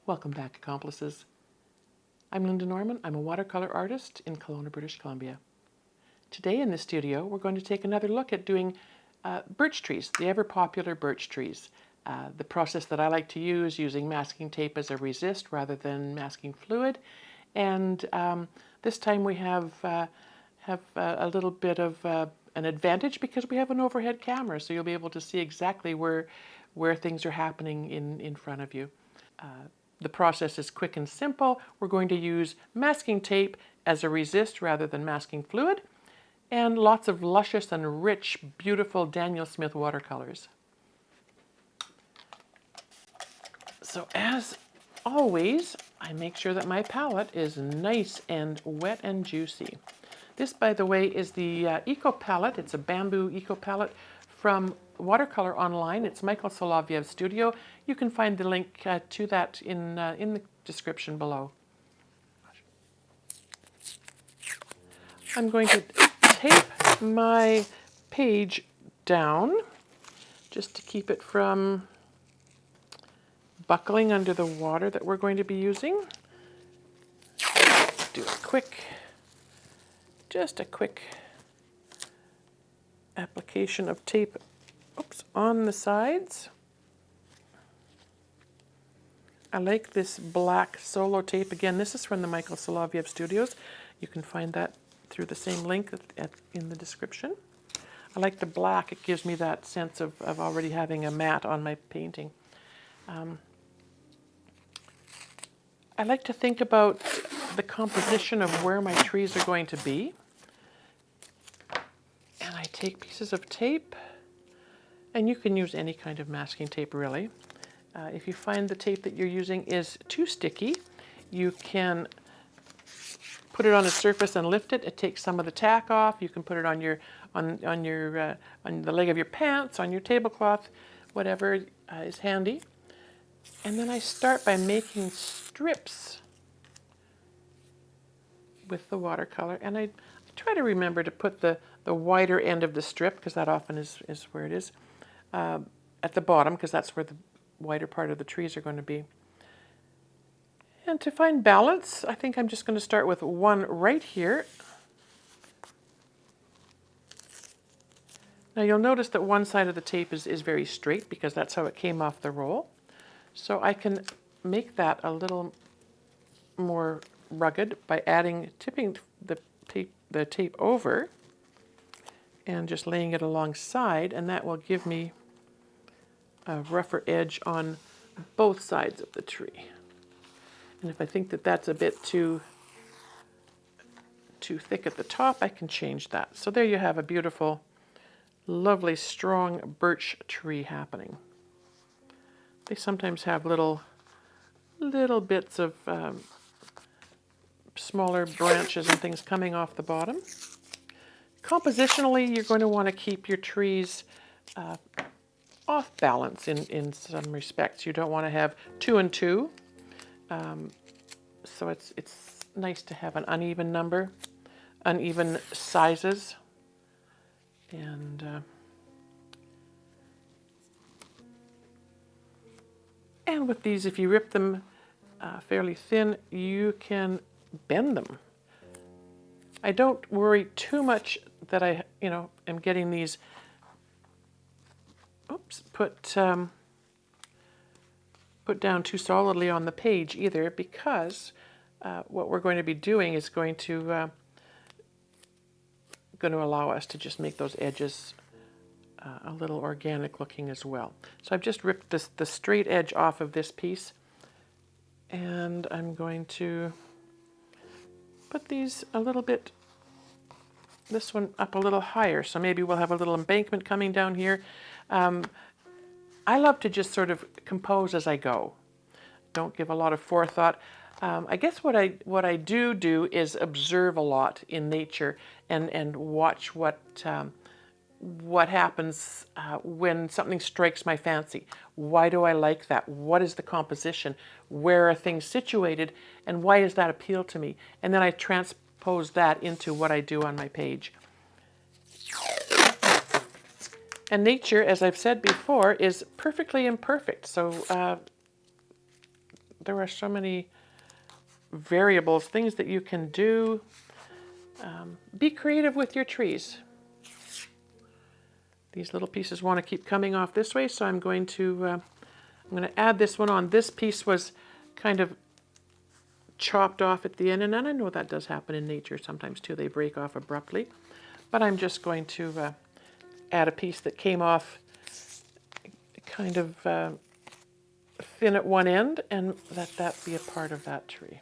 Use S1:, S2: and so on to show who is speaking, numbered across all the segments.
S1: Welcome back, accomplices. I'm Lynda Norman. I'm a watercolor artist in Kelowna, British Columbia. Today in the studio, we're going to take another look at doing birch trees, the ever-popular birch trees. The process that I like to use, using masking tape as a resist rather than masking fluid. And this time we have a little bit of an advantage because we have an overhead camera, so you'll be able to see exactly where things are happening in front of you. The process is quick and simple. We're going to use masking tape as a resist rather than masking fluid, and lots of luscious and rich, beautiful Daniel Smith watercolors. So as always, I make sure that my palette is nice and wet and juicy. This, by the way, is the Eco palette. It's a bamboo Eco palette from Watercolor Online. It's Michael Solovyev's studio. You can find the link to that in the description below. I'm going to tape my page down just to keep it from buckling under the water that we're going to be using. Do just a quick application of tape, on the sides. I like this black solo tape. Again, this is from the Michael Solovyev Studios. You can find that through the same link in the description. I like the black. It gives me that sense of already having a mat on my painting. I like to think about the composition of where my trees are going to be. And I take pieces of tape, and you can use any kind of masking tape really. If you find the tape that you're using is too sticky, you can put it on a surface and lift it. It takes some of the tack off. You can put it on the leg of your pants, on your tablecloth, whatever is handy. And then I start by making strips with the watercolor, and I try to remember to put the wider end of the strip, because that often is where it is, at the bottom, because that's where the wider part of the trees are going to be. And to find balance, I think I'm just going to start with one right here. Now you'll notice that one side of the tape is very straight because that's how it came off the roll. So I can make that a little more rugged by tipping the tape over and just laying it alongside, and that will give me a rougher edge on both sides of the tree. And if I think that that's a bit too thick at the top, I can change that. So there you have a beautiful, lovely, strong birch tree happening. They sometimes have little bits of smaller branches and things coming off the bottom. Compositionally, you're going to want to keep your trees off balance in some respects. You don't want to have 2 and 2. So it's nice to have an uneven number, uneven sizes, and with these, if you rip them fairly thin, you can bend them. I don't worry too much that I, am getting these, put down too solidly on the page either, because what we're going to be doing is going to allow us to just make those edges a little organic looking as well. So I've just ripped the straight edge off of this piece, and I'm going to put these a little bit, this one up a little higher, so maybe we'll have a little embankment coming down here. I love to just sort of compose as I go. Don't give a lot of forethought. I guess what I do is observe a lot in nature and watch what happens when something strikes my fancy. Why do I like that? What is the composition? Where are things situated? And why does that appeal to me? And then I transpose that into what I do on my page. And nature, as I've said before, is perfectly imperfect. So there are so many variables, things that you can do. Be creative with your trees. These little pieces want to keep coming off this way, so I'm going to add this one on. This piece was kind of chopped off at the end, and I know that does happen in nature sometimes too. They break off abruptly, but I'm just going to add a piece that came off kind of thin at one end, and let that be a part of that tree.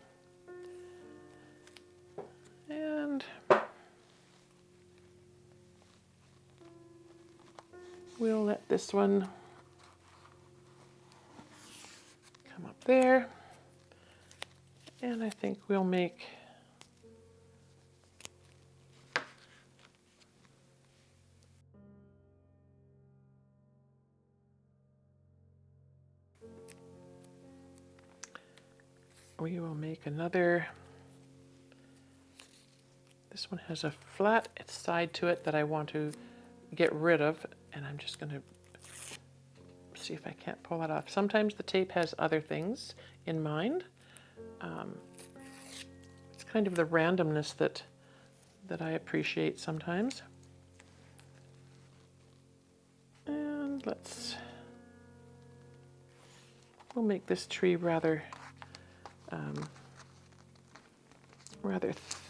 S1: And we'll let this one come up there. And I think we'll make another. This one has a flat side to it that I want to get rid of, and I'm just going to see if I can't pull that off. Sometimes the tape has other things in mind. It's kind of the randomness that I appreciate sometimes. And we'll make this tree rather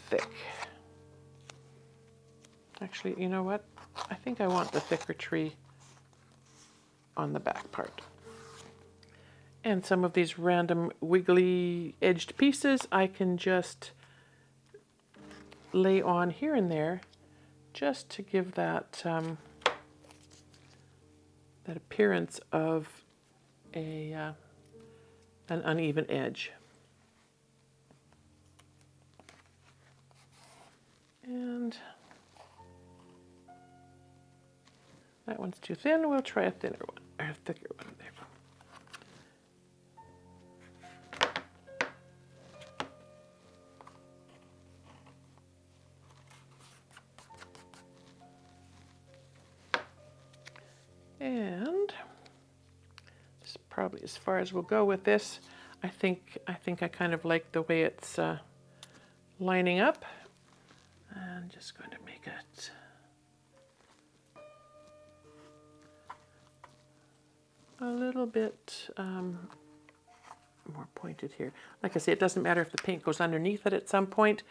S1: thick. Actually, you know what? I think I want the thicker tree on the back part. And some of these random wiggly edged pieces I can just lay on here and there, just to give that that appearance of an uneven edge. And that one's too thin. We'll try a thinner one, or a thicker one there. And this is probably as far as we'll go with this. I think I kind of like the way it's lining up. I'm just going to make it a little bit more pointed here. Like I say, it doesn't matter if the paint goes underneath it at some point.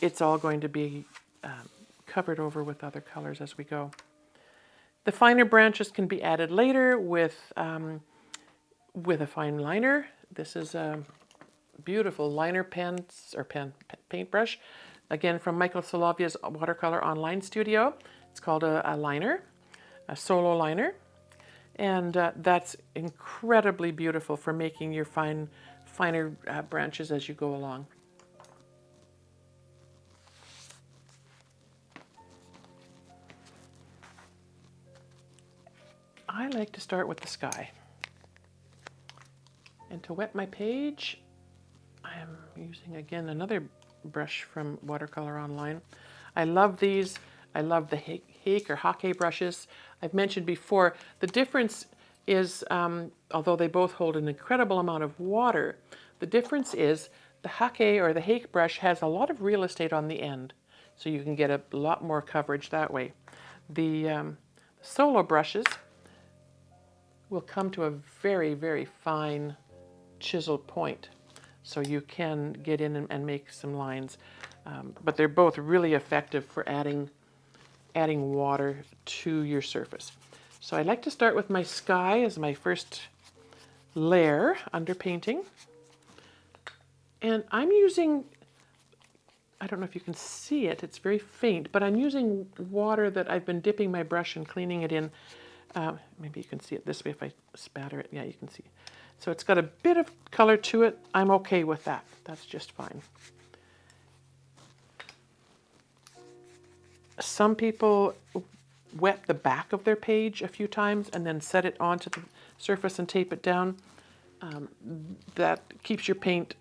S1: It's all going to be covered over with other colors as we go. The finer branches can be added later with a fine liner. This is a beautiful liner paintbrush, again from Michael Solovia's Watercolor Online studio. It's called a liner, a solo liner, and that's incredibly beautiful for making your finer branches as you go along. I like to start with the sky. And to wet my page, I am using again another brush from Watercolor Online. I love these. I love the hake or hake brushes. I've mentioned before, the difference is, although they both hold an incredible amount of water, the difference is the hake or the hake brush has a lot of real estate on the end, so you can get a lot more coverage that way. The solo brushes will come to a very, very fine chiseled point, so you can get in and make some lines. But they're both really effective for adding water to your surface. So I like to start with my sky as my first layer under painting. And I'm using, I don't know if you can see it, it's very faint, but I'm using water that I've been dipping my brush and cleaning it in. Maybe you can see it this way if I spatter it. Yeah, you can see. So it's got a bit of color to it. I'm okay with that. That's just fine. Some people wet the back of their page a few times and then set it onto the surface and tape it down. That keeps your paint,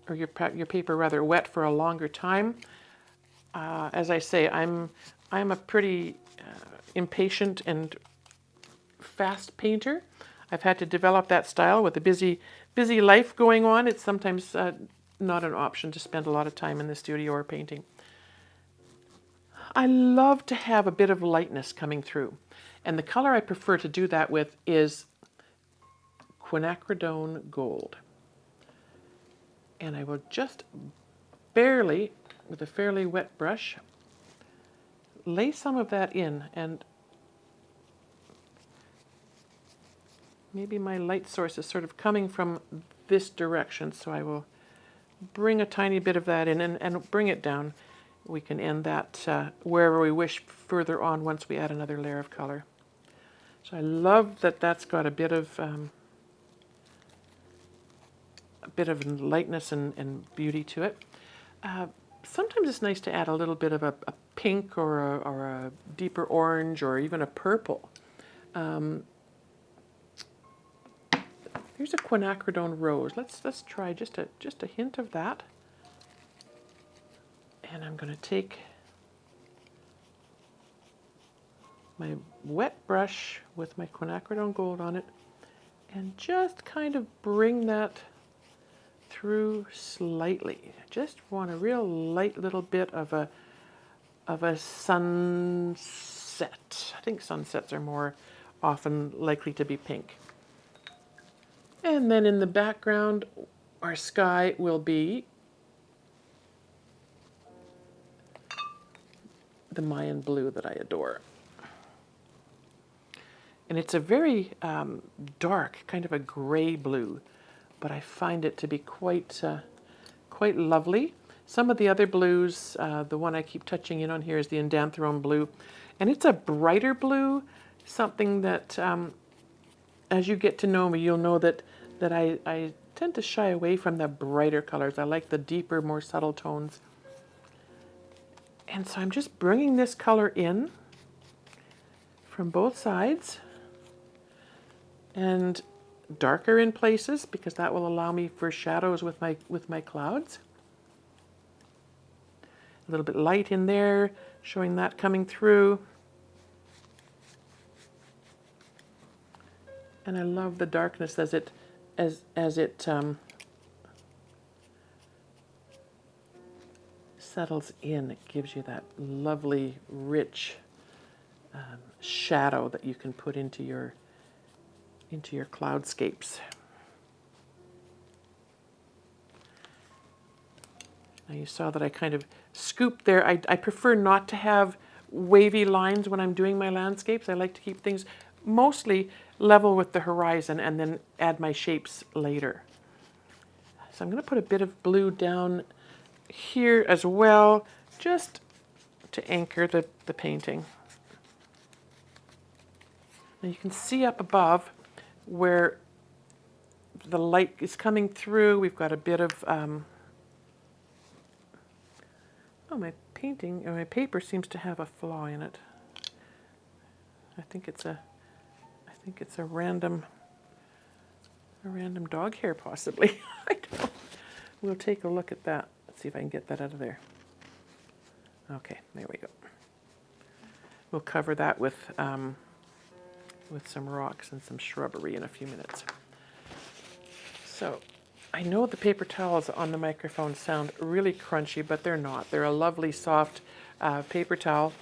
S1: or your paper rather, wet for a longer time. As I say, I'm a pretty impatient and fast painter. I've had to develop that style with a busy life going on. It's sometimes not an option to spend a lot of time in the studio or painting. I love to have a bit of lightness coming through. And the color I prefer to do that with is Quinacridone Gold. And I will just barely, with a fairly wet brush, lay some of that in. And maybe my light source is sort of coming from this direction, so I will bring a tiny bit of that in and bring it down. We can end that wherever we wish further on once we add another layer of color. So I love that that's got a bit of lightness and beauty to it. Sometimes it's nice to add a little bit of a pink or a deeper orange or even a purple. Here's a Quinacridone Rose. Let's try just a hint of that. And I'm going to take my wet brush with my Quinacridone Gold on it and just kind of bring that through slightly. Just want a real light little bit of a sunset. I think sunsets are more often likely to be pink. And then in the background, our sky will be the Mayan blue that I adore. And it's a very dark, kind of a gray blue, but I find it to be quite lovely. Some of the other blues, the one I keep touching in on here is the Indanthrone blue, and it's a brighter blue, something that as you get to know me, you'll know that I tend to shy away from the brighter colors. I like the deeper, more subtle tones. And so I'm just bringing this color in from both sides and darker in places because that will allow me for shadows with my clouds. A little bit light in there, showing that coming through. And I love the darkness as it settles in. It gives you that lovely, rich shadow that you can put into your cloudscapes. Now you saw that I kind of scooped there. I prefer not to have wavy lines when I'm doing my landscapes. I like to keep things mostly level with the horizon and then add my shapes later. So I'm going to put a bit of blue down here as well, just to anchor the painting. Now you can see up above where the light is coming through. We've got a bit of my painting or my paper seems to have a flaw in it. I think it's a random dog hair possibly. I don't know. We'll take a look at that. Let's see if I can get that out of there. Okay, there we go. We'll cover that with some rocks and some shrubbery in a few minutes. So I know the paper towels on the microphone sound really crunchy, but they're not. They're a lovely soft paper towel.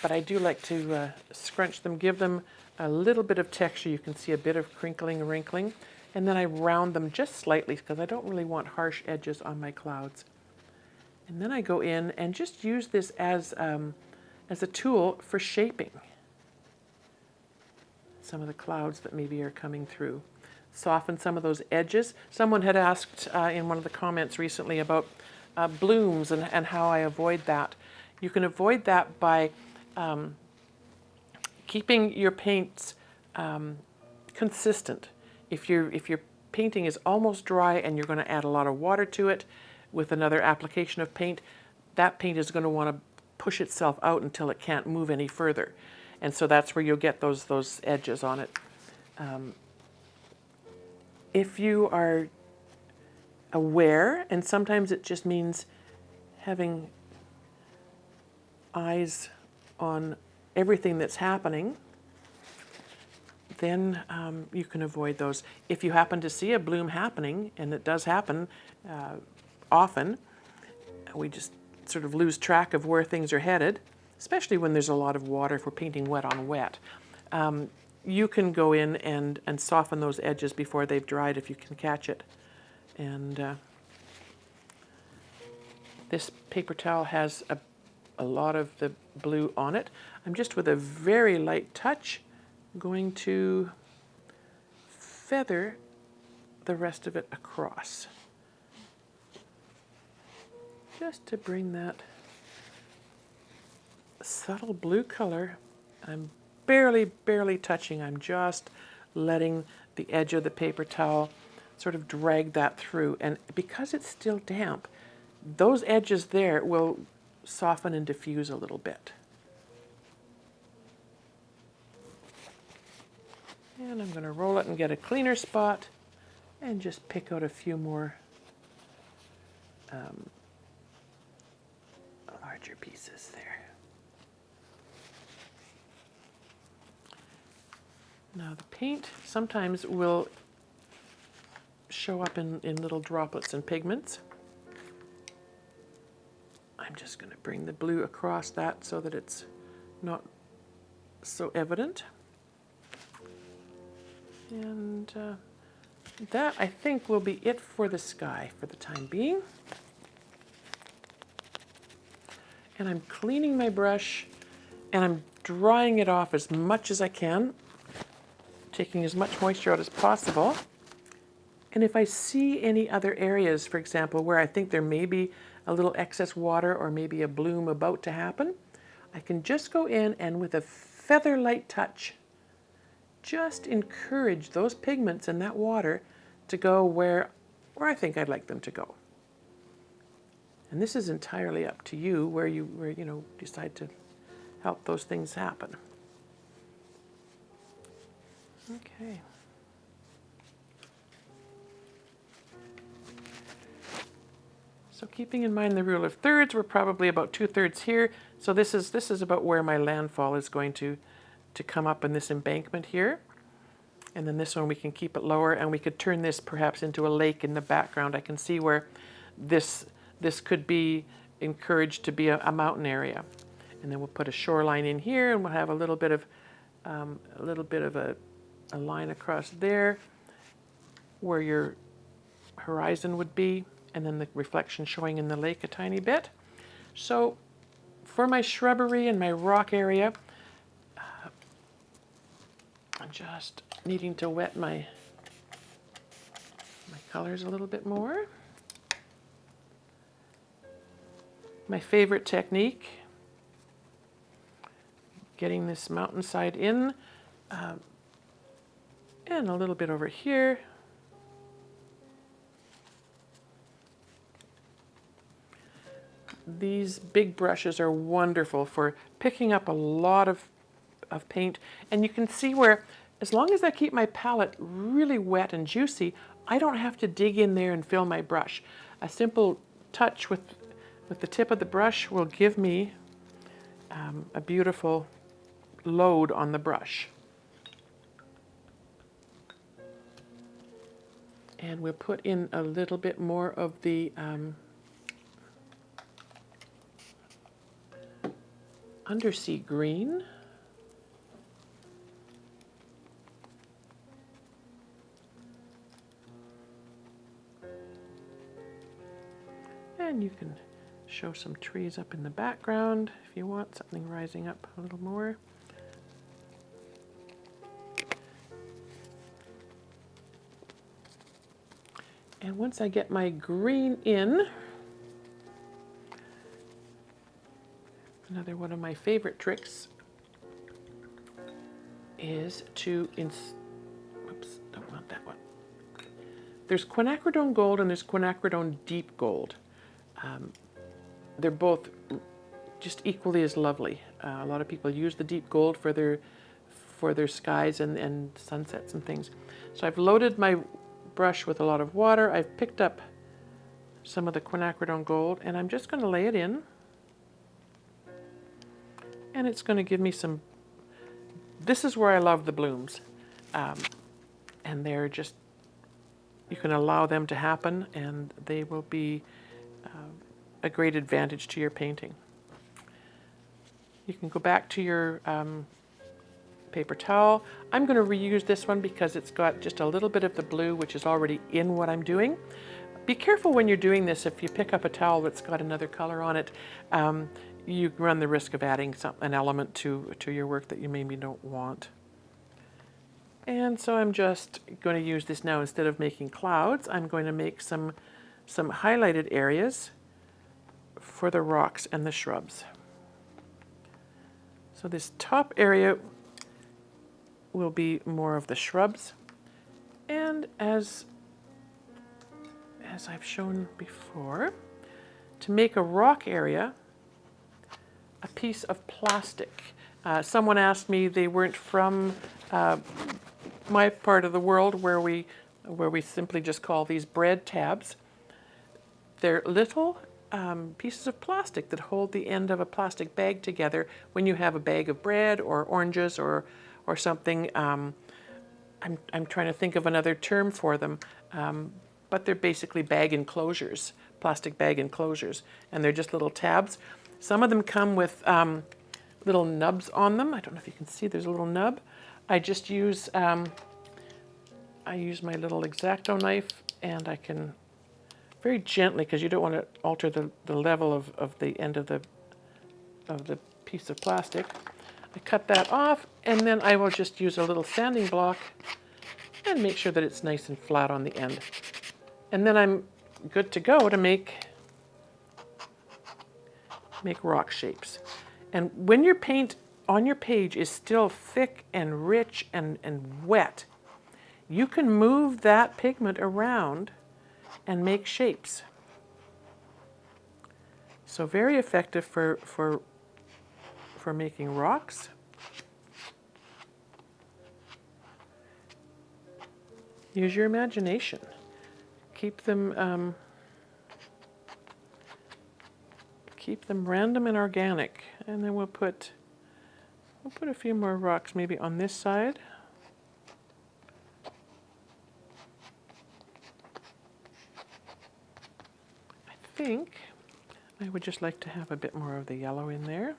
S1: But I do like to scrunch them, give them a little bit of texture. You can see a bit of crinkling and wrinkling. And then I round them just slightly because I don't really want harsh edges on my clouds. And then I go in and just use this as a tool for shaping some of the clouds that maybe are coming through. Soften some of those edges. Someone had asked in one of the comments recently about blooms and how I avoid that. You can avoid that by keeping your paints consistent. If your painting is almost dry and you're going to add a lot of water to it with another application of paint, that paint is going to want to push itself out until it can't move any further. And so that's where you'll get those edges on it. If you are aware, and sometimes it just means having eyes on everything that's happening, then you can avoid those. If you happen to see a bloom happening, and it does happen often, we just sort of lose track of where things are headed, especially when there's a lot of water, if we're painting wet on wet. You can go in and soften those edges before they've dried if you can catch it. And this paper towel has a lot of the blue on it. I'm just with a very light touch going to feather the rest of it across, just to bring that subtle blue color. I'm barely touching. I'm just letting the edge of the paper towel sort of drag that through. And because it's still damp, those edges there will soften and diffuse a little bit. And I'm going to roll it and get a cleaner spot and just pick out a few more larger pieces there. Now the paint sometimes will show up in little droplets and pigments. I'm just going to bring the blue across that so that it's not so evident. And that, I think, will be it for the sky for the time being. And I'm cleaning my brush and I'm drying it off as much as I can, taking as much moisture out as possible. And if I see any other areas, for example, where I think there may be a little excess water or maybe a bloom about to happen, I can just go in and with a feather light touch, just encourage those pigments and that water to go where I think I'd like them to go. And this is entirely up to you where you decide to help those things happen. Okay. So keeping in mind the rule of thirds, we're probably about 2/3 here. So this is about where my landfall is going to come up in this embankment here. And then this one we can keep it lower, and we could turn this perhaps into a lake in the background. I can see where this could be encouraged to be a mountain area. And then we'll put a shoreline in here, and we'll have a little bit of a line across there where your horizon would be, and then the reflection showing in the lake a tiny bit. So for my shrubbery and my rock area, I'm just needing to wet my colors a little bit more. My favorite technique, getting this mountainside in, and a little bit over here. These big brushes are wonderful for picking up a lot of paint, and you can see where, as long as I keep my palette really wet and juicy, I don't have to dig in there and fill my brush. A simple touch with the tip of the brush will give me a beautiful load on the brush. And we'll put in a little bit more of the undersea green. And you can show some trees up in the background if you want something rising up a little more. And once I get my green in, another one of my favorite tricks is to, oops, don't want that one. There's Quinacridone Gold and there's Quinacridone Deep Gold. They're both just equally as lovely. A lot of people use the Deep Gold for their skies and sunsets and things. So I've loaded my brush with a lot of water. I've picked up some of the Quinacridone Gold, and I'm just going to lay it in. And it's going to give me some, this is where I love the blooms. and they're just, you can allow them to happen, and they will be a great advantage to your painting. You can go back to your paper towel. I'm going to reuse this one because it's got just a little bit of the blue, which is already in what I'm doing. Be careful when you're doing this. If you pick up a towel that's got another color on it, you run the risk of adding an element to your work that you maybe don't want. And so I'm just going to use this now. Instead of making clouds, I'm going to make some highlighted areas for the rocks and the shrubs. So this top area will be more of the shrubs, and as I've shown before, to make a rock area, a piece of plastic. Someone asked me, they weren't from my part of the world where we simply just call these bread tabs. They're little pieces of plastic that hold the end of a plastic bag together when you have a bag of bread or oranges or something. I'm trying to think of another term for them, but they're basically bag enclosures, plastic bag enclosures, and they're just little tabs. Some of them come with little nubs on them. I don't know if you can see, there's a little nub. I just use I use my little X-Acto knife, and I can very gently, because you don't want to alter the level of the end of the piece of plastic. I cut that off, and then I will just use a little sanding block and make sure that it's nice and flat on the end. And then I'm good to go to make rock shapes. And when your paint on your page is still thick and rich and wet, you can move that pigment around and make shapes. So very effective for making rocks. Use your imagination. Keep them random and organic. And then we'll put a few more rocks maybe on this side. I think I would just like to have a bit more of the yellow in there.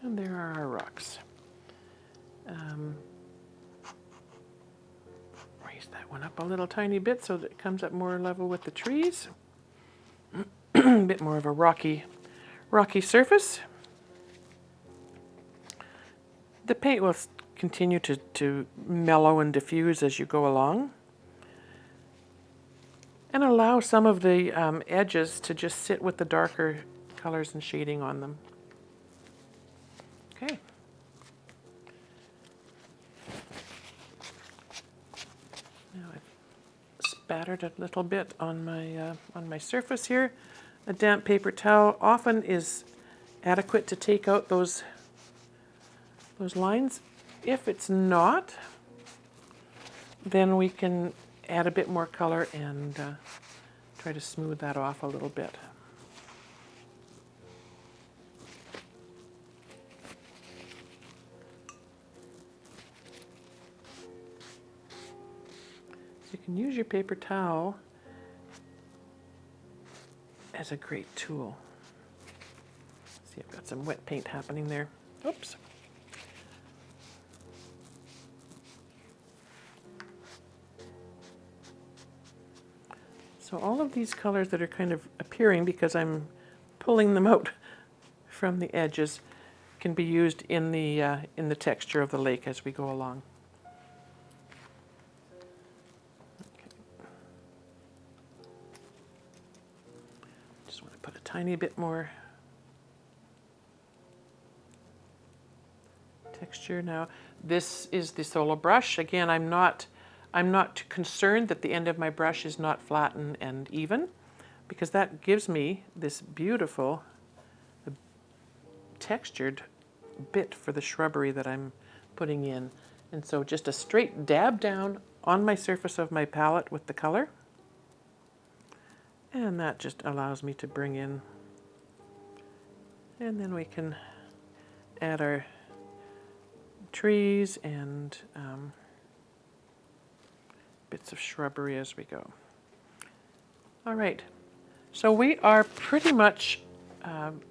S1: And there are our rocks. Raise that one up a little tiny bit so that it comes up more level with the trees. A bit more of a rocky surface. The paint will continue to mellow and diffuse as you go along. And allow some of the edges to just sit with the darker colors and shading on them. Okay. Now I've spattered a little bit on my surface here. A damp paper towel often is adequate to take out those lines. If it's not, then we can add a bit more color and try to smooth that off a little bit. You can use your paper towel as a great tool. See, I've got some wet paint happening there. Oops. So all of these colors that are kind of appearing because I'm pulling them out from the edges can be used in the texture of the lake as we go along. Just want to put a tiny bit more texture now. This is the solo brush. Again, I'm not concerned that the end of my brush is not flat and even, because that gives me this beautiful textured bit for the shrubbery that I'm putting in. And so just a straight dab down on my surface of my palette with the color. And that just allows me to bring in, and then we can add our trees and bits of shrubbery as we go. All right, so we are pretty much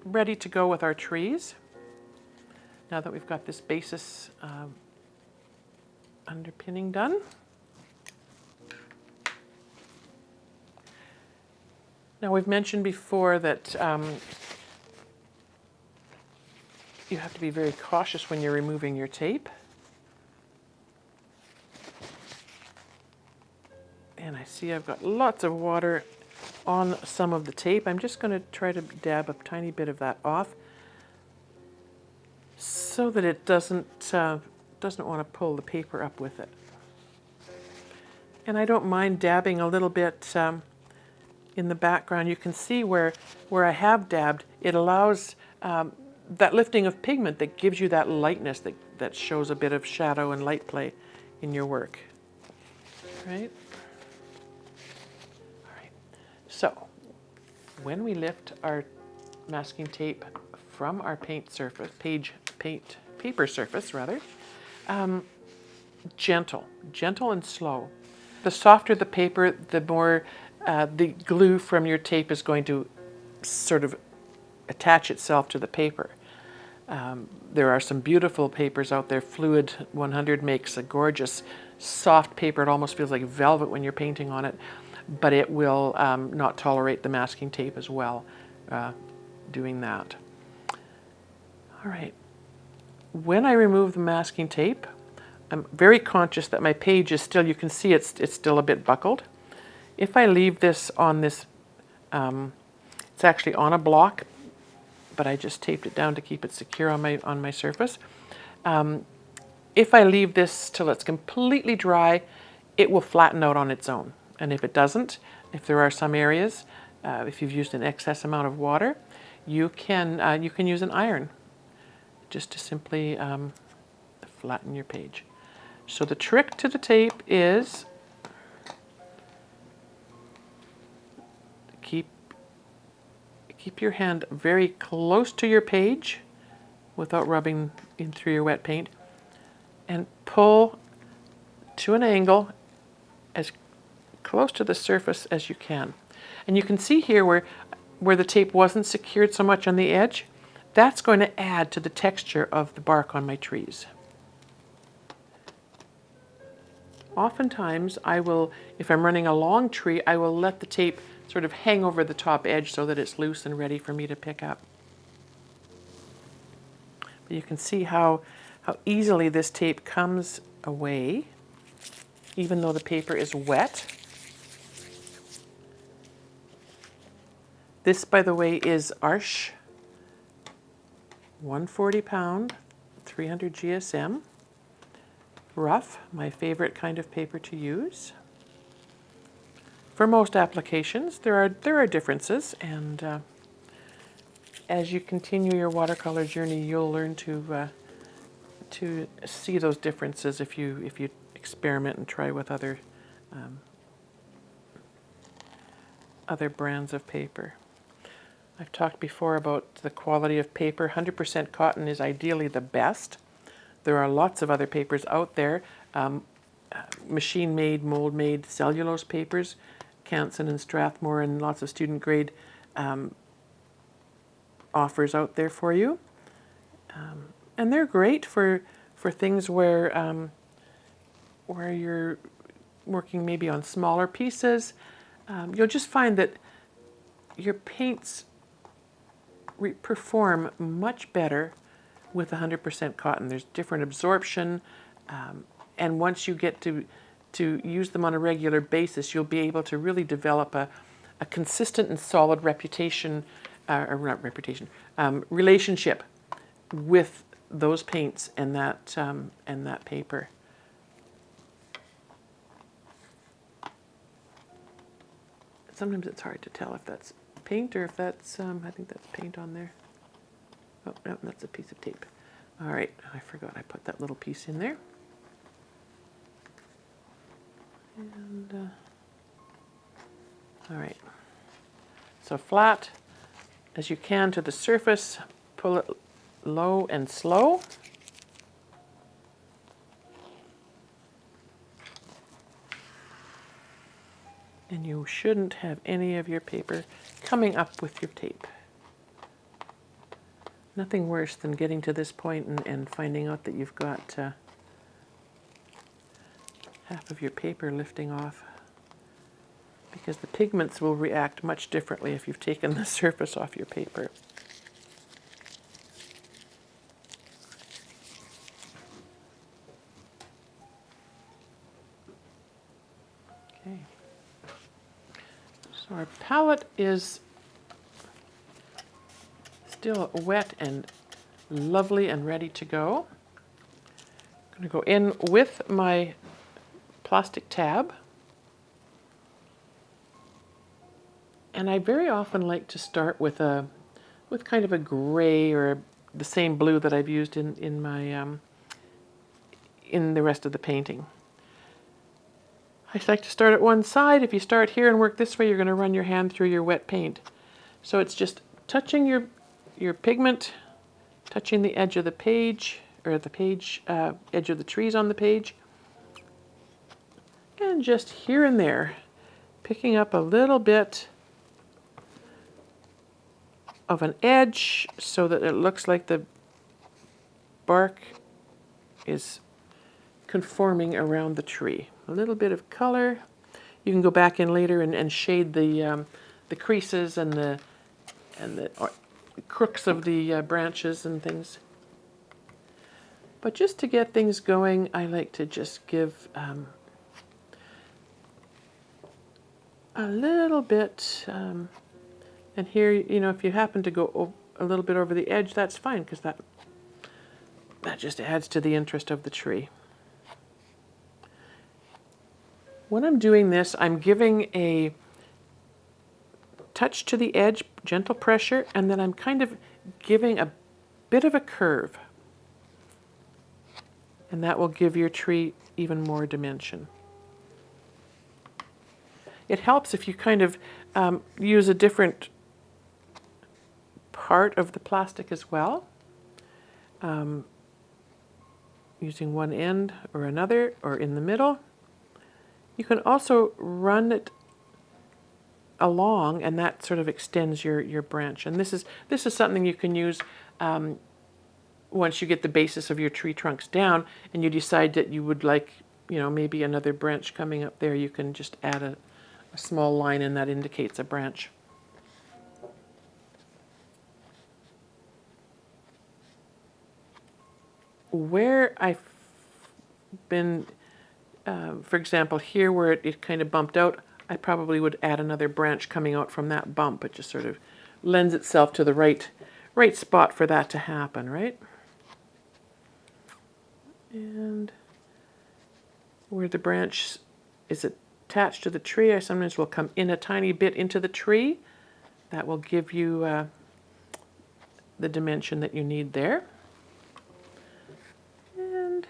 S1: ready to go with our trees. Now that we've got this basis underpinning done. Now we've mentioned before that you have to be very cautious when you're removing your tape. And I see I've got lots of water on some of the tape. I'm just going to try to dab a tiny bit of that off so that it doesn't want to pull the paper up with it. And I don't mind dabbing a little bit in the background. You can see where I have dabbed, it allows that lifting of pigment that gives you that lightness that shows a bit of shadow and light play in your work. Right? All right. So when we lift our masking tape from our paint surface, paper surface rather, gentle and slow. The softer the paper, the more the glue from your tape is going to sort of attach itself to the paper. There are some beautiful papers out there. Fluid 100 makes a gorgeous soft paper. It almost feels like velvet when you're painting on it, but it will not tolerate the masking tape as well doing that. All right. When I remove the masking tape, I'm very conscious that my page is still, you can see it's still a bit buckled. If I leave this on this, it's actually on a block, but I just taped it down to keep it secure on my surface. If I leave this till it's completely dry, it will flatten out on its own. And if it doesn't, if there are some areas, if you've used an excess amount of water, you can use an iron just to simply flatten your page. So the trick to the tape is keep your hand very close to your page without rubbing in through your wet paint, and pull to an angle as close to the surface as you can. And you can see here where the tape wasn't secured so much on the edge, that's going to add to the texture of the bark on my trees. Oftentimes I will, if I'm running a long tree, I will let the tape sort of hang over the top edge so that it's loose and ready for me to pick up. But you can see how easily this tape comes away, even though the paper is wet. This, by the way, is Birch, 140 pound, 300 GSM. Rough, my favorite kind of paper to use. For most applications, there are differences, and as you continue your watercolor journey, you'll learn to see those differences if you experiment and try with other brands of paper. I've talked before about the quality of paper. 100% cotton is ideally the best. There are lots of other papers out there, machine-made, mold-made cellulose papers, Canson and Strathmore, and lots of student-grade offers out there for you. And they're great for things where you're working maybe on smaller pieces. You'll just find that your paints perform much better with 100% cotton. There's different absorption, and once you get to use them on a regular basis, you'll be able to really develop a consistent and solid relationship with those paints and that paper. Sometimes it's hard to tell if that's paint or if that's, I think that's paint on there. Oh, no, that's a piece of tape. All right, I forgot I put that little piece in there. And, all right. So flat as you can to the surface, pull it low and slow. And you shouldn't have any of your paper coming up with your tape. Nothing worse than getting to this point and finding out that you've got half of your paper lifting off, because the pigments will react much differently if you've taken the surface off your paper. Okay. So our palette is still wet and lovely and ready to go. I'm going to go in with my plastic tab. And I very often like to start with kind of a gray or the same blue that I've used in my in the rest of the painting. I like to start at one side. If you start here and work this way, you're going to run your hand through your wet paint. So it's just touching your pigment, touching the edge of the page, or the page edge of the trees on the page, and just here and there, picking up a little bit of an edge so that it looks like the bark is conforming around the tree. A little bit of color. You can go back in later and shade the creases and the crooks of the branches and things. But just to get things going, I like to just give a little bit. And here, you know, if you happen to go a little bit over the edge, that's fine, because that just adds to the interest of the tree. When I'm doing this, I'm giving a touch to the edge, gentle pressure, and then I'm kind of giving a bit of a curve. And that will give your tree even more dimension. It helps if you kind of use a different part of the plastic as well, using one end or another or in the middle. You can also run it along, and that sort of extends your branch. And this is something you can use once you get the basis of your tree trunks down and you decide that you would like, you know, maybe another branch coming up there. You can just add a small line, and that indicates a branch. Where I've been, for example, here where it kind of bumped out, I probably would add another branch coming out from that bump. It just sort of lends itself to the right spot for that to happen, right? And where the branch is attached to the tree, I sometimes will come in a tiny bit into the tree. That will give you the dimension that you need there. And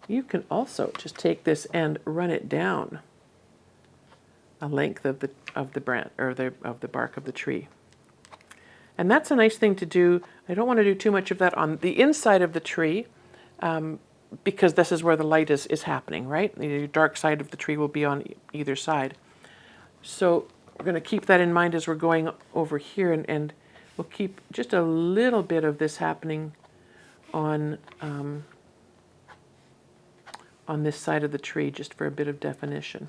S1: you can also just take this and run it down a length of the branch or of the bark of the tree. And that's a nice thing to do. I don't want to do too much of that on the inside of the tree, because this is where the light is happening, right? The dark side of the tree will be on either side. So we're going to keep that in mind as we're going over here, and we'll keep just a little bit of this happening on this side of the tree, just for a bit of definition.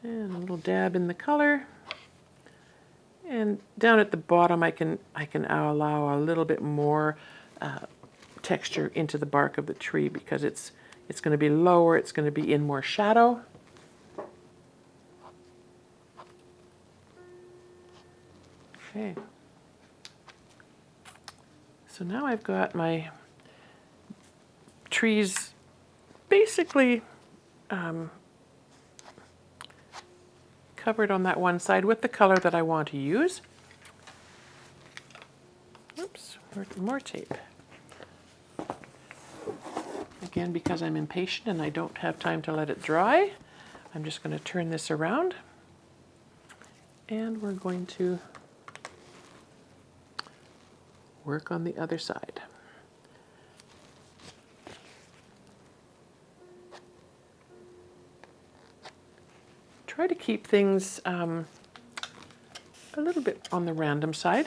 S1: And a little dab in the color. And down at the bottom, I can allow a little bit more texture into the bark of the tree, because it's going to be lower, it's going to be in more shadow. Okay. So now I've got my trees basically kind covered on that one side with the color that I want to use. Oops, more tape. Again, because I'm impatient and I don't have time to let it dry, I'm just going to turn this around and we're going to work on the other side. Try to keep things a little bit on the random side.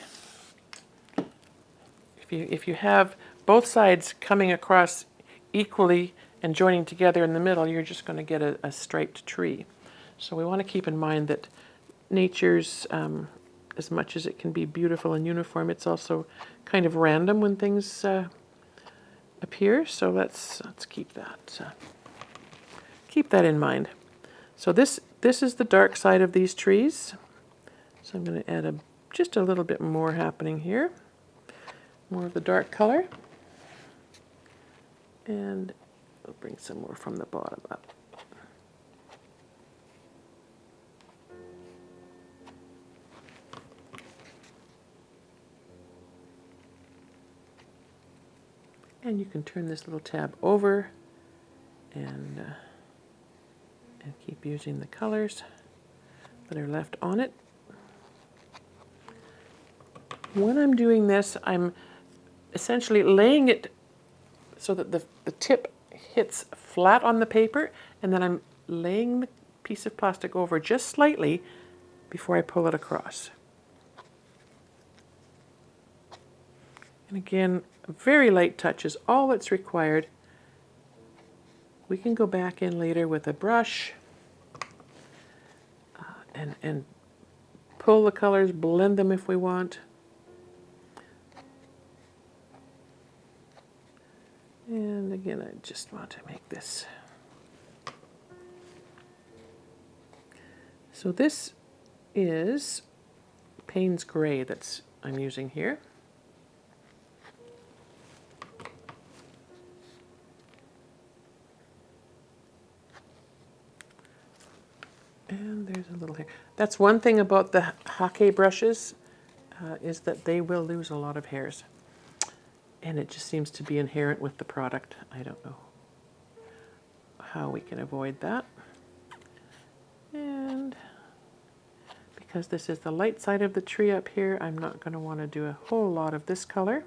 S1: If you have both sides coming across equally and joining together in the middle, you're just going to get a striped tree. So we want to keep in mind that nature's, as much as it can be beautiful and uniform, it's also kind of random when things appear. So let's keep that in mind. So this is the dark side of these trees. So I'm going to add just a little bit more happening here. More of the dark color. And I'll bring some more from the bottom up. And you can turn this little tab over and keep using the colors that are left on it. When I'm doing this, I'm essentially laying it so that the tip hits flat on the paper, and then I'm laying the piece of plastic over just slightly before I pull it across. And again, a very light touch is all that's required. We can go back in later with a brush and pull the colors, blend them if we want. And again, I just want to make this. So this is Payne's Gray that I'm using here. And there's a little hair. That's one thing about the Hake brushes, is that they will lose a lot of hairs. And it just seems to be inherent with the product. I don't know how we can avoid that. And because this is the light side of the tree up here, I'm not going to want to do a whole lot of this color.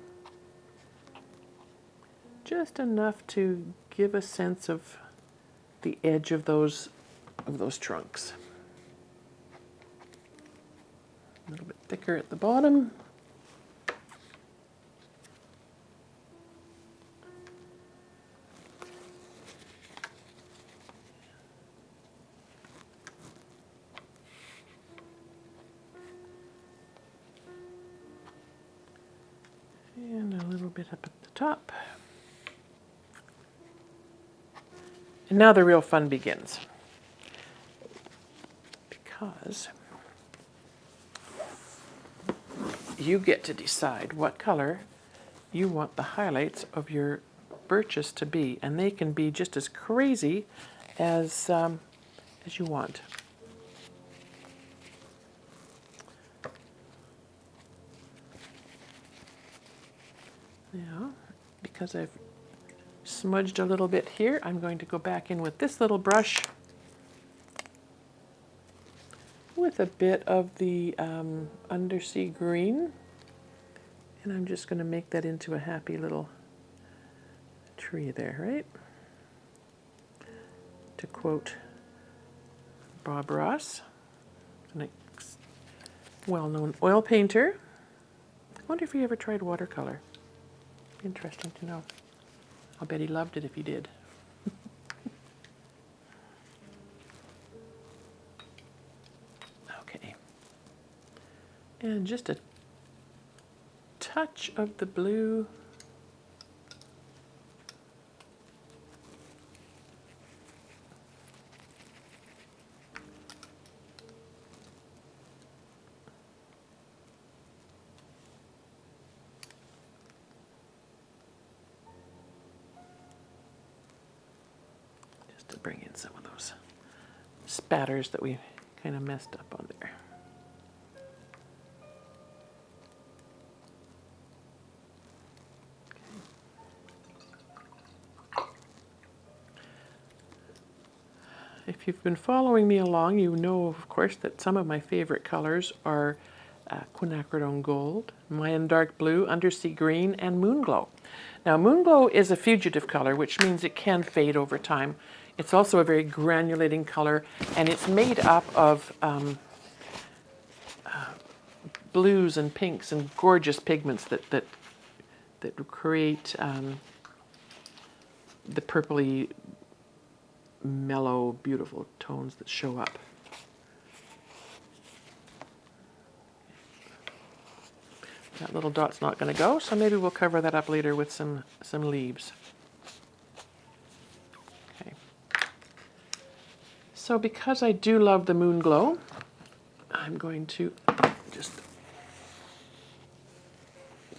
S1: Just enough to give a sense of the edge of those trunks. A little bit thicker at the bottom. And a little bit up at the top. And now the real fun begins. Because you get to decide what color you want the highlights of your birches to be. And they can be just as crazy as you want. Now, because I've smudged a little bit here, I'm going to go back in with this little brush with a bit of the undersea green, and I'm just going to make that into a happy little tree there, right? To quote Bob Ross, a well-known oil painter. I wonder if he ever tried watercolor. Interesting to know. I'll bet he loved it if he did. Okay. And just a touch of the blue. Bring in some of those spatters that we kind of messed up on there. If you've been following me along, you know, of course, that some of my favorite colors are Quinacridone Gold, Mayan Dark Blue, Undersea Green, and Moon Glow. Now, Moon Glow is a fugitive color, which means it can fade over time. It's also a very granulating color, and it's made up of blues and pinks and gorgeous pigments that create the purpley, mellow, beautiful tones that show up. That little dot's not going to go, so maybe we'll cover that up later with some leaves. Okay. So because I do love the Moon Glow, I'm going to just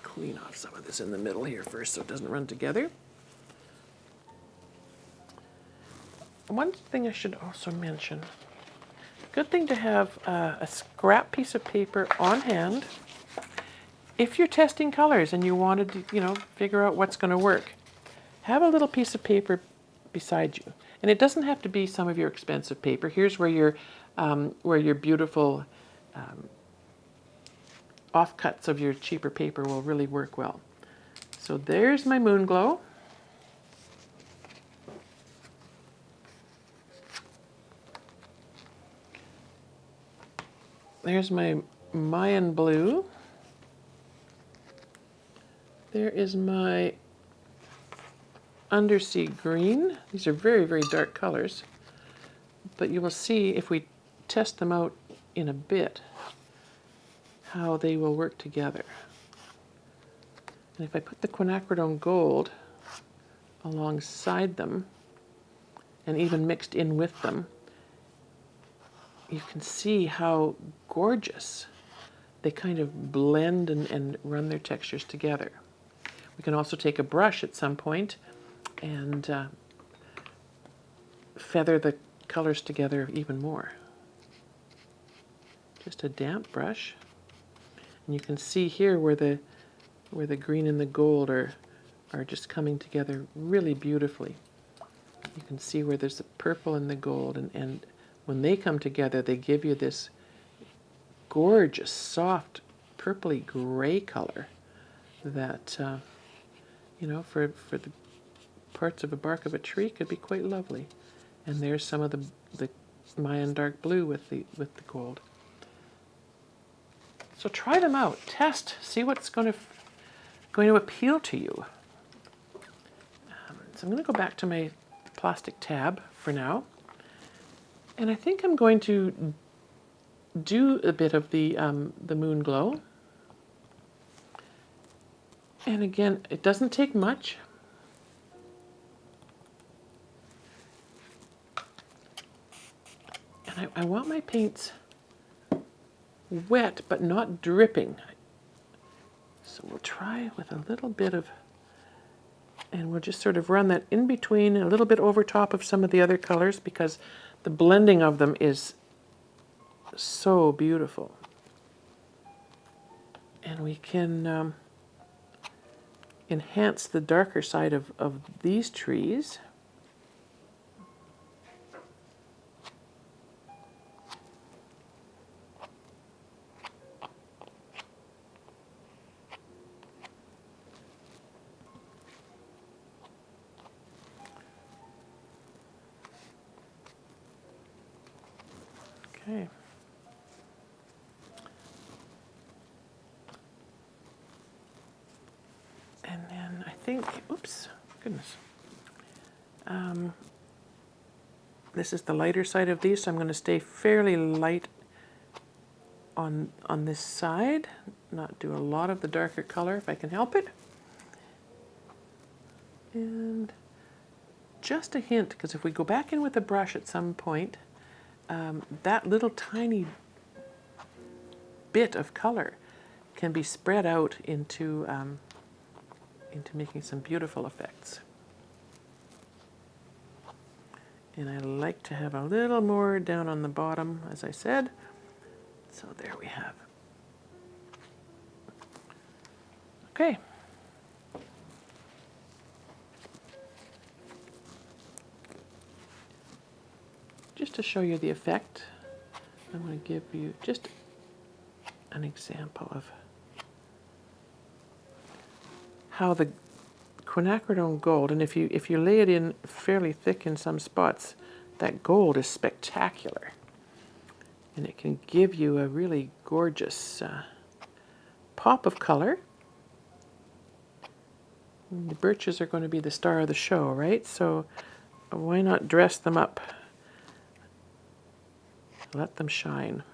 S1: clean off some of this in the middle here first so it doesn't run together. One thing I should also mention, good thing to have a scrap piece of paper on hand if you're testing colors and you wanted to, you know, figure out what's going to work. Have a little piece of paper beside you, and it doesn't have to be some of your expensive paper. Here's where your beautiful offcuts of your cheaper paper will really work well. So there's my Moon Glow. There's my Mayan Blue. There is my Undersea Green. These are very, very dark colors, but you will see if we test them out in a bit how they will work together. And if I put the Quinacridone Gold alongside them and even mixed in with them, you can see how gorgeous they kind of blend and run their textures together. We can also take a brush at some point and feather the colors together even more. Just a damp brush. And you can see here where the green and the gold are just coming together really beautifully. You can see where there's the purple and the gold, and when they come together, they give you this gorgeous, soft, purpley gray color that, you know, for the parts of a bark of a tree could be quite lovely. And there's some of the Mayan Dark Blue with the gold. So try them out, test, see what's going to appeal to you. So I'm going to go back to my plastic tab for now. And I think I'm going to do a bit of the Moon Glow. And again, it doesn't take much. And I want my paints wet but not dripping. So we'll try with a little bit of, and we'll just sort of run that in between, a little bit over top of some of the other colors, because the blending of them is so beautiful. And we can enhance the darker side of these trees. Okay. And then I think, oops, goodness. This is the lighter side of these, so I'm going to stay fairly light on this side, not do a lot of the darker color if I can help it. And just a hint, because if we go back in with a brush at some point, that little tiny bit of color can be spread out into making some beautiful effects. And I like to have a little more down on the bottom, as I said. So there we have. Okay. Just to show you the effect, I'm going to give you just an example of how the quinacridone gold, and if you lay it in fairly thick in some spots, that gold is spectacular. And it can give you a really gorgeous pop of color. And the birches are going to be the star of the show, right? So why not dress them up? Let them shine.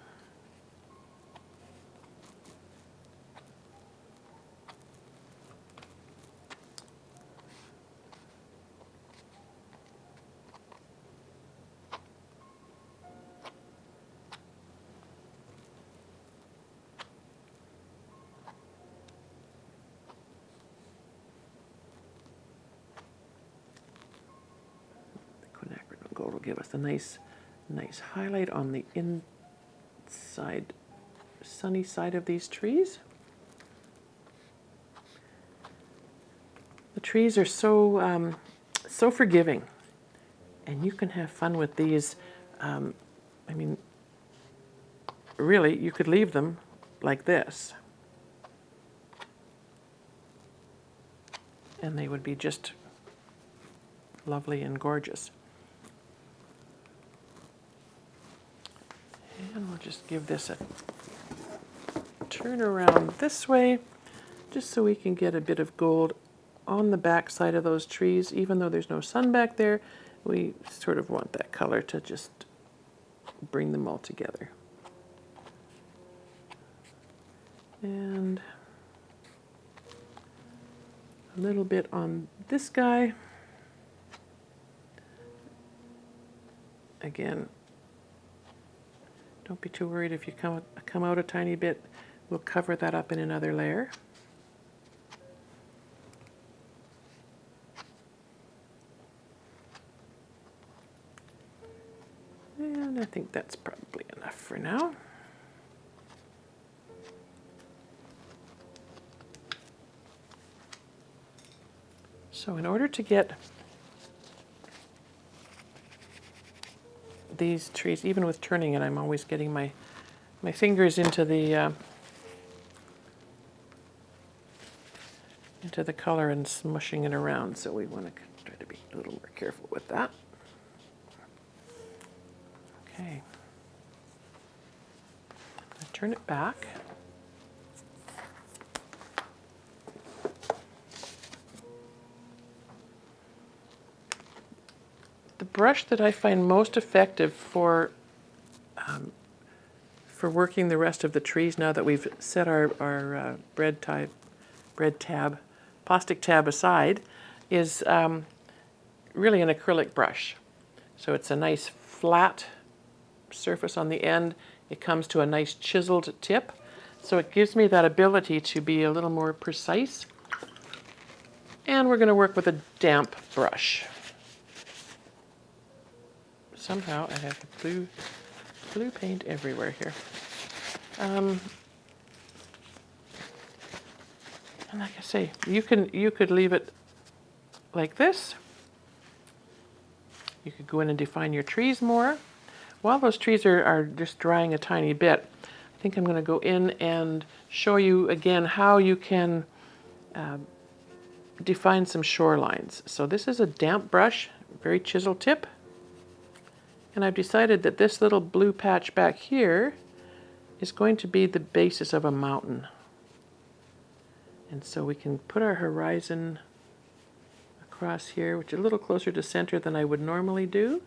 S1: Quinacridone gold will give us a nice highlight on the inside, sunny side of these trees. The trees are so so forgiving, and you can have fun with these. I mean, really, you could leave them like this, and they would be just lovely and gorgeous. And we'll just give this a turn around this way, just so we can get a bit of gold on the back side of those trees. Even though there's no sun back there, we sort of want that color to just bring them all together. And a little bit on this guy. Again, don't be too worried if you come out a tiny bit. We'll cover that up in another layer. And I think that's probably enough for now. So in order to get these trees, even with turning it, I'm always getting my fingers into the color and smushing it around. So we want to try to be a little more careful with that. Okay. I'll turn it back. The brush that I find most effective for working the rest of the trees, now that we've set our plastic tab aside, is really an acrylic brush. So it's a nice flat surface on the end. It comes to a nice chiseled tip. So it gives me that ability to be a little more precise. And we're going to work with a damp brush. Somehow I have blue paint everywhere here. And like I say, you could leave it like this. You could go in and define your trees more. While those trees are just drying a tiny bit, I think I'm going to go in and show you again how you can define some shorelines. So this is a damp brush, very chisel tip. And I've decided that this little blue patch back here is going to be the basis of a mountain. And so we can put our horizon across here, which is a little closer to center than I would normally do,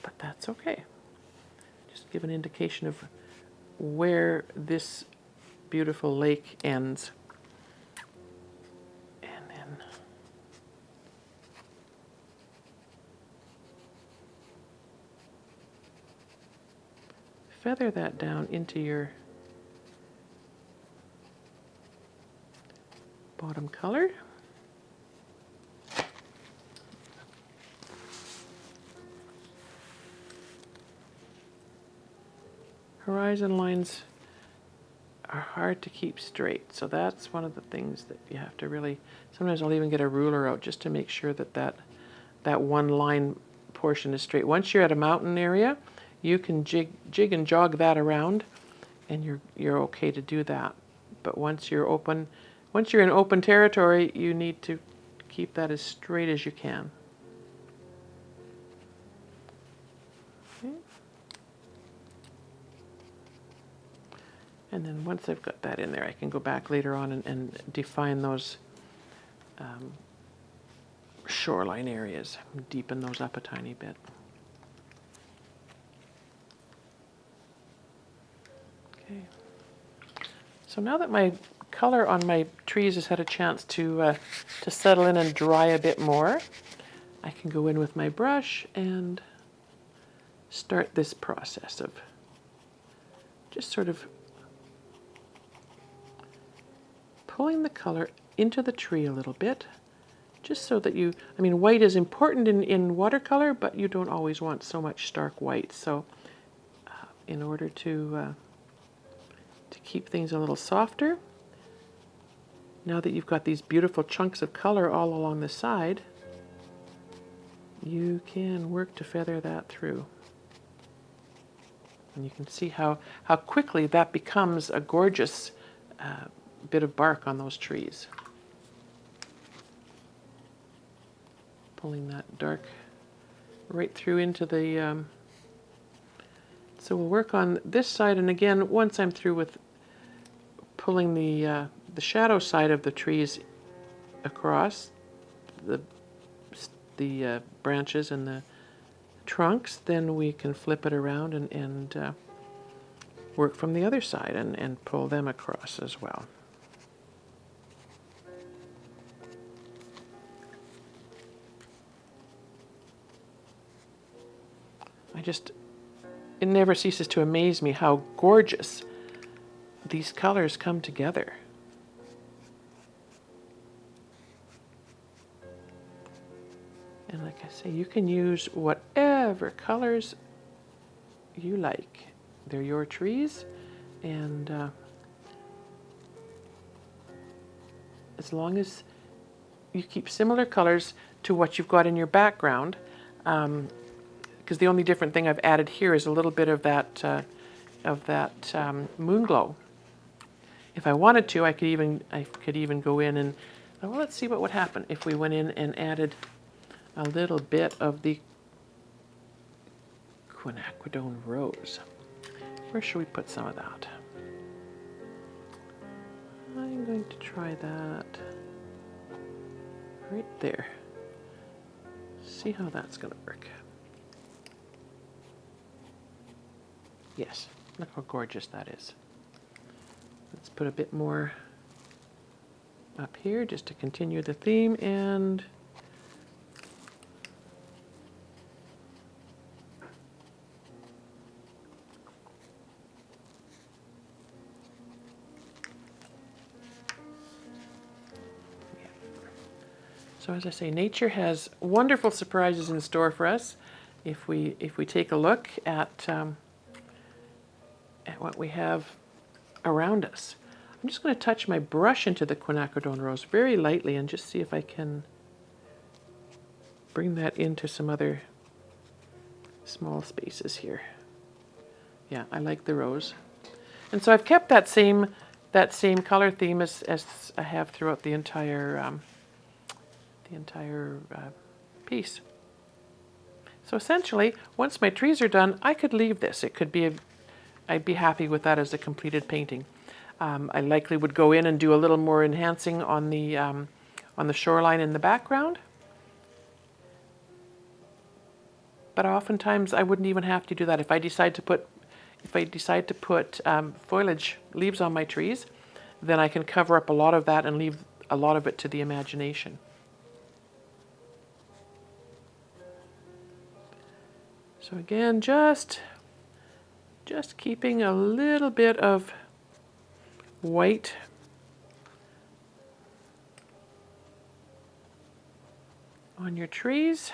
S1: but that's okay. Just give an indication of where this beautiful lake ends. And then feather that down into your bottom color. Horizon lines are hard to keep straight, so that's one of the things that you have to really, sometimes I'll even get a ruler out just to make sure that that one line portion is straight. Once you're at a mountain area, you can jig and jog that around, and you're okay to do that. But once you're in open territory, you need to keep that as straight as you can. Okay. And then once I've got that in there, I can go back later on and define those shoreline areas, deepen those up a tiny bit. Okay. So now that my color on my trees has had a chance to settle in and dry a bit more, I can go in with my brush and start this process of just sort of pulling the color into the tree a little bit, just so that I mean, white is important in watercolor, but you don't always want so much stark white. So in order to keep things a little softer, now that you've got these beautiful chunks of color all along the side, you can work to feather that through. And you can see how quickly that becomes a gorgeous bit of bark on those trees. Pulling that dark right through into the... so we'll work on this side, and again, once I'm through with pulling the shadow side of the trees across the branches and the trunks, then we can flip it around and work from the other side and pull them across as well. It never ceases to amaze me how gorgeous these colors come together. And like I say, you can use whatever colors you like. They're your trees, and as long as you keep similar colors to what you've got in your background, because the only different thing I've added here is a little bit of that moon glow. If I wanted to, I could even go in and, well, let's see what would happen if we went in and added a little bit of the Quinacridone rose. Where should we put some of that? I'm going to try that right there. See how that's going to work. Yes, look how gorgeous that is. Let's put a bit more up here just to continue the theme, and so as I say, nature has wonderful surprises in store for us if we take a look at what we have around us. I'm just going to touch my brush into the Quinacridone rose very lightly and just see if I can bring that into some other small spaces here. Yeah, I like the rose. And so I've kept that same color theme as I have throughout the entire piece. So essentially, once my trees are done, I could leave this. It could be I'd be happy with that as a completed painting. I likely would go in and do a little more enhancing on the shoreline in the background. But oftentimes I wouldn't even have to do that. If I decide to put foliage leaves on my trees, then I can cover up a lot of that and leave a lot of it to the imagination. So again, just keeping a little bit of white on your trees.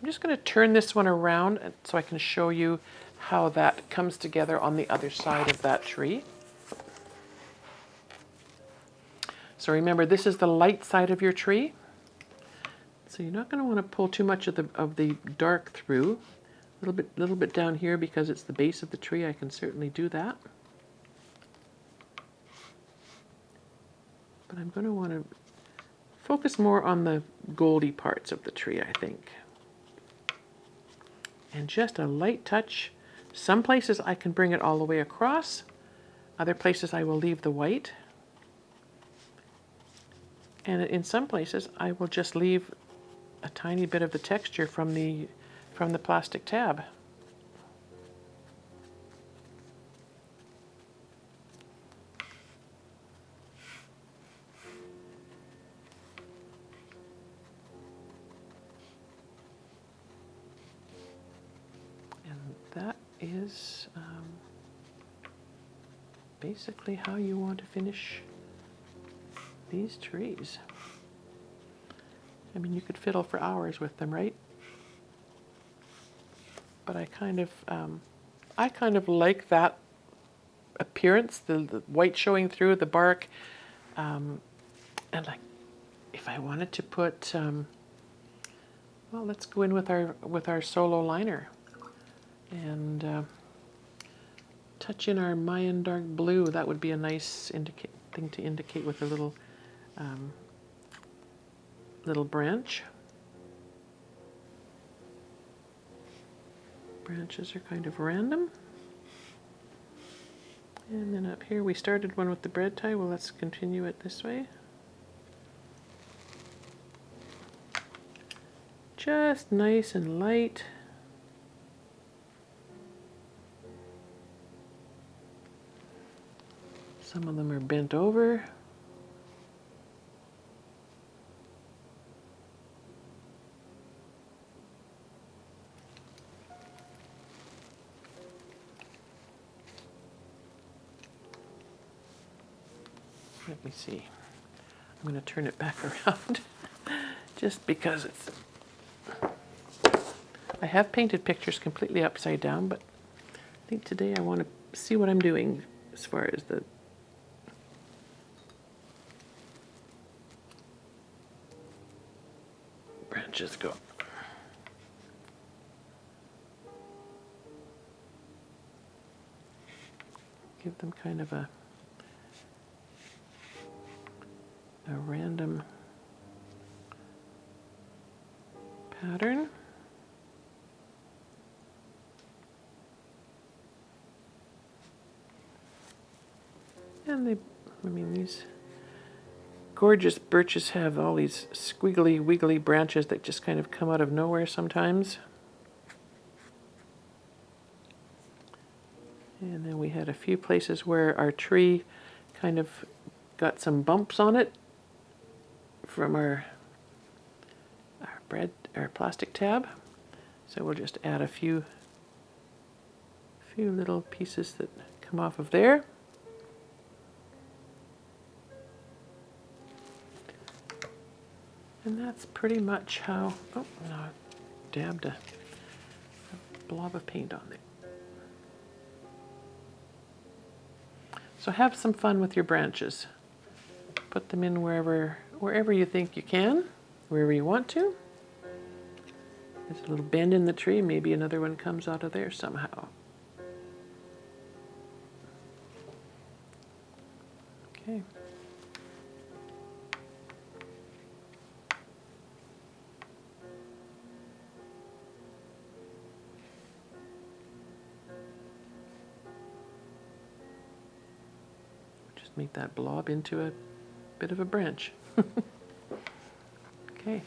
S1: I'm just going to turn this one around so I can show you how that comes together on the other side of that tree. So remember, this is the light side of your tree. So you're not going to want to pull too much of the dark through. A little bit down here because it's the base of the tree. I can certainly do that. But I'm going to want to focus more on the goldy parts of the tree, I think. And just a light touch. Some places I can bring it all the way across. Other places I will leave the white. And in some places I will just leave a tiny bit of the texture from the plastic tab. And that is basically how you want to finish these trees. I mean, you could fiddle for hours with them, right? But I kind of like that appearance, the white showing through the bark, and like if I wanted to put, well, let's go in with our solo liner and touch in our Mayan dark blue. That would be a nice thing to indicate with a little branch. Branches are kind of random. And then up here we started one with the bread tie. Well, let's continue it this way. Just nice and light. Some of them are bent over. Let me see. I'm going to turn it back around just because it's... I have painted pictures completely upside down, but I think today I want to see what I'm doing as far as the branches go. Give them kind of a random pattern. And these gorgeous birches have all these squiggly, wiggly branches that just kind of come out of nowhere sometimes. And then we had a few places where our tree kind of got some bumps on it from our plastic tab. So we'll just add a few little pieces that come off of there. And that's pretty much how, oh no, I dabbed a blob of paint on there. So have some fun with your branches. Put them in wherever you think you can, wherever you want to. There's a little bend in the tree, maybe another one comes out of there somehow. Okay. Just make that blob into a bit of a branch. Okay.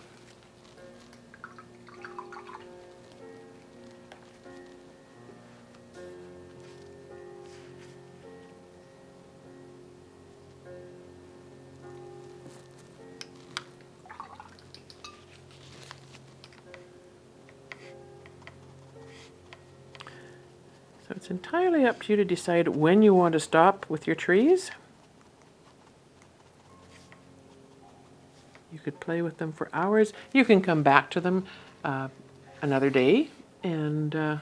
S1: So it's entirely up to you to decide when you want to stop with your trees. You could play with them for hours. You can come back to them another day and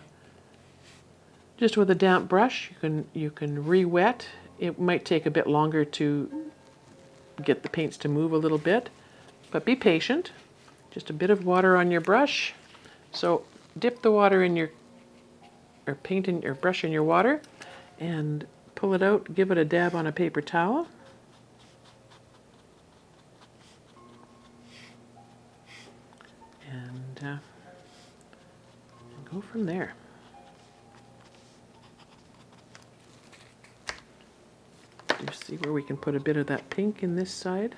S1: Just with a damp brush, you can re-wet. It might take a bit longer to get the paints to move a little bit, but be patient. Just a bit of water on your brush. So dip the water in your, or paint in your brush in your water, and pull it out, give it a dab on a paper towel. And go from there. You see where we can put a bit of that pink in this side.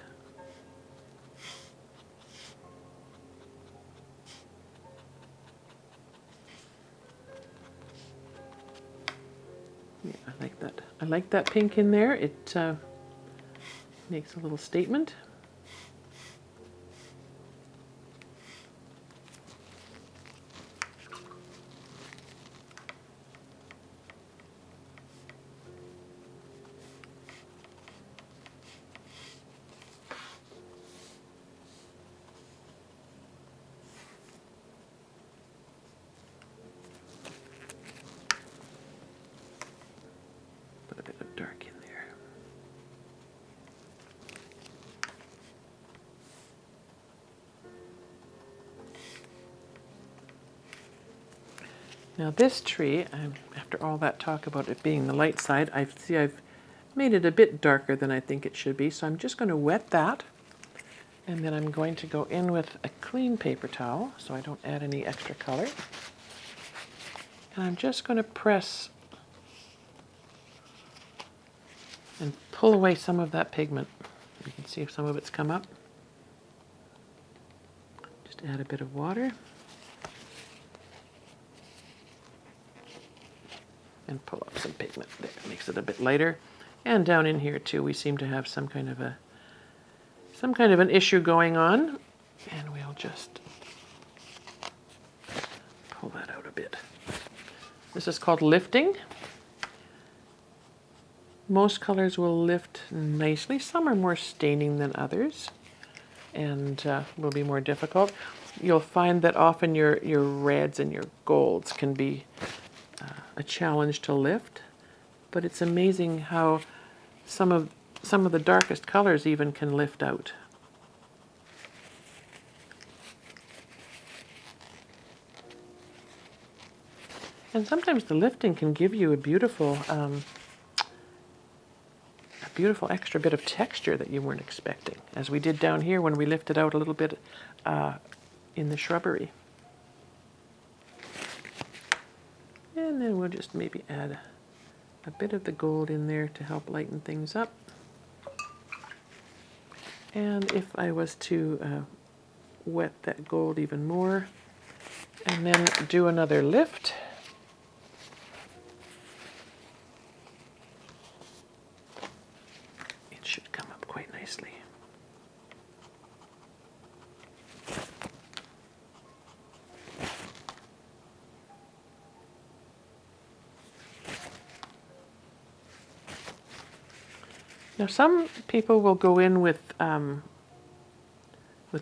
S1: Yeah, I like that. I like that pink in there. It makes a little statement. Put a bit of dark in there. Now this tree, after all that talk about it being the light side, I've made it a bit darker than I think it should be, so I'm just going to wet that, and then I'm going to go in with a clean paper towel so I don't add any extra color. And I'm just going to press and pull away some of that pigment. You can see if some of it's come up. Just add a bit of water. And pull up some pigment there. Makes it a bit lighter. And down in here too, we seem to have some kind of an issue going on. And we'll just pull that out a bit. This is called lifting. Most colors will lift nicely. Some are more staining than others and will be more difficult. You'll find that often your reds and your golds can be a challenge to lift, but it's amazing how some of the darkest colors even can lift out. And sometimes the lifting can give you a beautiful extra bit of texture that you weren't expecting, as we did down here when we lifted out a little bit in the shrubbery. And then we'll just maybe add a bit of the gold in there to help lighten things up. And if I was to wet that gold even more and then do another lift, it should come up quite nicely. Now some people will go in with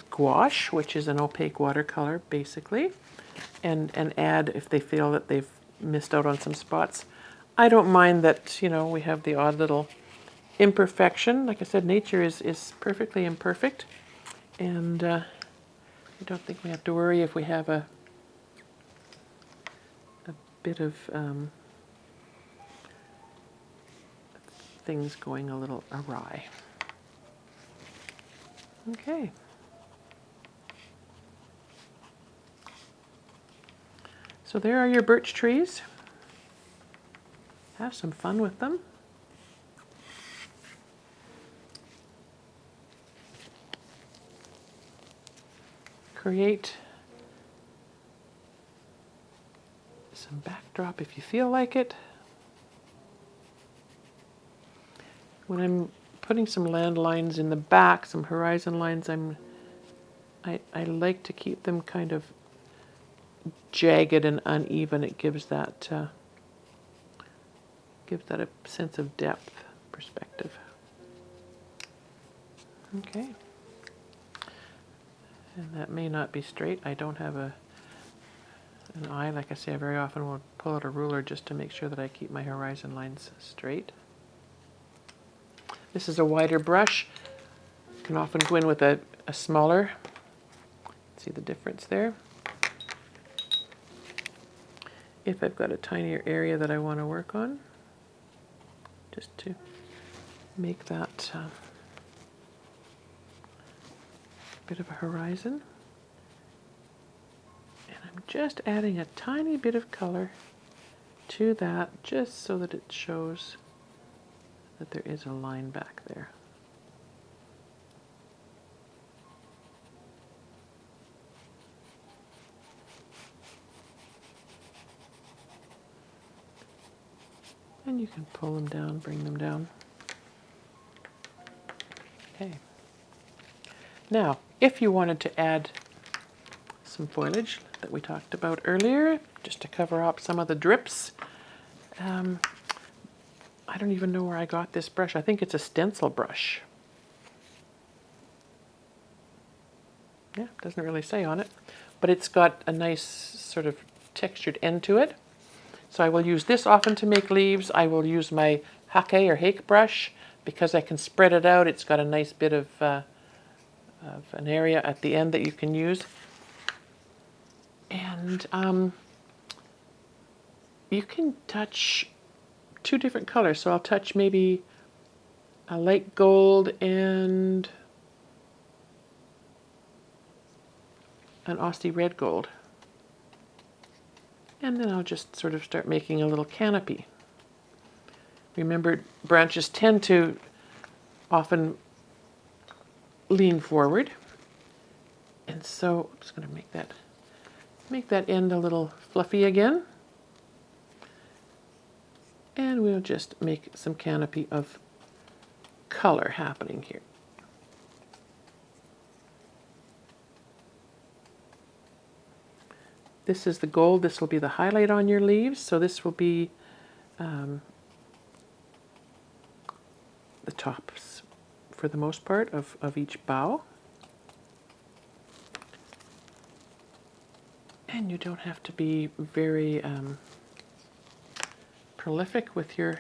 S1: gouache, which is an opaque watercolor basically, and add if they feel that they've missed out on some spots. I don't mind that, you know, we have the odd little imperfection. Like I said, nature is perfectly imperfect, and I don't think we have to worry if we have a bit of things going a little awry. Okay. So there are your birch trees. Have some fun with them. Create some backdrop if you feel like it. When I'm putting some land lines in the back, some horizon lines, I like to keep them kind of jagged and uneven. It gives that a sense of depth, perspective. Okay. And that may not be straight. I don't have a And I, like I say, I very often will pull out a ruler just to make sure that I keep my horizon lines straight. This is a wider brush. You can often go in with a smaller. See the difference there? If I've got a tinier area that I want to work on, just to make that bit of a horizon. And I'm just adding a tiny bit of color to that, just so that it shows that there is a line back there. And you can pull them down, bring them down. Okay. Now, if you wanted to add some foliage that we talked about earlier, just to cover up some of the drips, I don't even know where I got this brush. I think it's a stencil brush. Yeah, doesn't really say on it, but it's got a nice sort of textured end to it. So I will use this often to make leaves. I will use my hake or hake brush because I can spread it out. It's got a nice bit of an area at the end that you can use. And you can touch two different colors. So I'll touch maybe a light gold and an Aussie red gold. And then I'll just sort of start making a little canopy. Remember, branches tend to often lean forward. And so I'm just going to make that end a little fluffy again. And we'll just make some canopy of color happening here. This is the gold. This will be the highlight on your leaves. So this will be the tops, for the most part, of each bough. And you don't have to be very prolific with your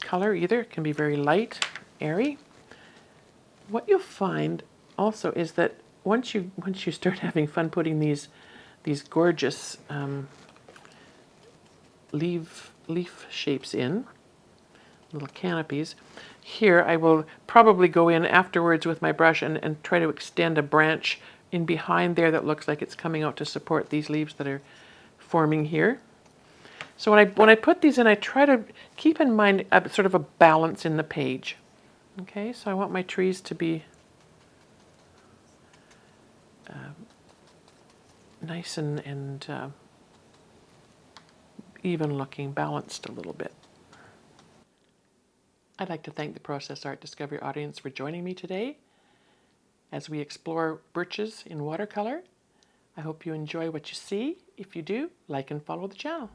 S1: color either. It can be very light, airy. What you'll find also is that once you start having fun putting these gorgeous leaf shapes in, little canopies, here I will probably go in afterwards with my brush and try to extend a branch in behind there that looks like it's coming out to support these leaves that are forming here. So when I put these in, I try to keep in mind sort of a balance in the page. Okay, so I want my trees to be nice and even looking, balanced a little bit. I'd like to thank the Process Art Discovery audience for joining me today as we explore birches in watercolor. I hope you enjoy what you see. If you do, like and follow the channel.